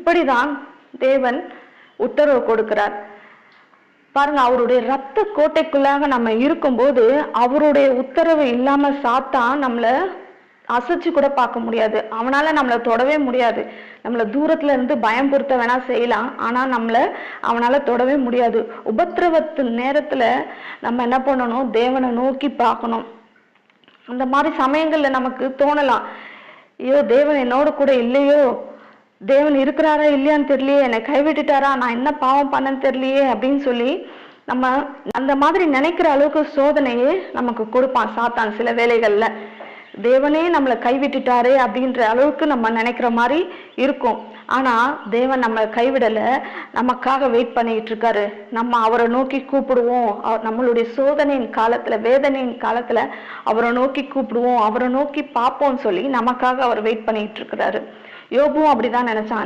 இப்படிதான் தேவன் உத்தரவு கொடுக்கிறார் பாருங்க. அவருடைய ரத்த கோட்டைக்குள்ளாக நம்ம இருக்கும்போது அவருடைய உத்தரவு இல்லாம சாத்தான் நம்மள அசைச்சு கூட பார்க்க முடியாது. அவனால நம்மளை தொடவே முடியாது. நம்மளை தூரத்துல இருந்து பயம் பொறுத்த வேணா செய்யலாம், ஆனா அவனால தொடவே முடியாது. உபத்திரவத்து நேரத்துல நம்ம என்ன பண்ணணும்? தேவனை நோக்கி பார்க்கணும். அந்த மாதிரி சமயங்கள்ல நமக்கு தோணலாம், ஐயோ தேவன் என்னோட கூட இல்லையோ, தேவன் இருக்கிறாரா இல்லையான்னு தெரியலையே, என்னை கைவிட்டுட்டாரா, நான் என்ன பாவம் பண்ணன்னு தெரியலையே அப்படின்னு சொல்லி நம்ம அந்த மாதிரி நினைக்கிற அளவுக்கு சோதனையே நமக்கு கொடுப்பான் சாத்தான். சில வேளைகள்ல தேவனே நம்மளை கைவிட்டுட்டாரே அப்படின்ற அளவுக்கு நம்ம நினைக்கிற மாதிரி இருக்கும். ஆனா தேவன் நம்மளை கைவிடல, நமக்காக வெயிட் பண்ணிட்டு இருக்காரு. நம்ம அவரை நோக்கி கூப்பிடுவோம். நம்மளுடைய சோதனையின் காலத்துல, வேதனையின் காலத்துல அவரை நோக்கி கூப்பிடுவோம், அவரை நோக்கி பார்ப்போம்னு சொல்லி நமக்காக அவர் வெயிட் பண்ணிட்டு இருக்கிறாரு. யோபுவும் அப்படிதான் நினைச்சான்.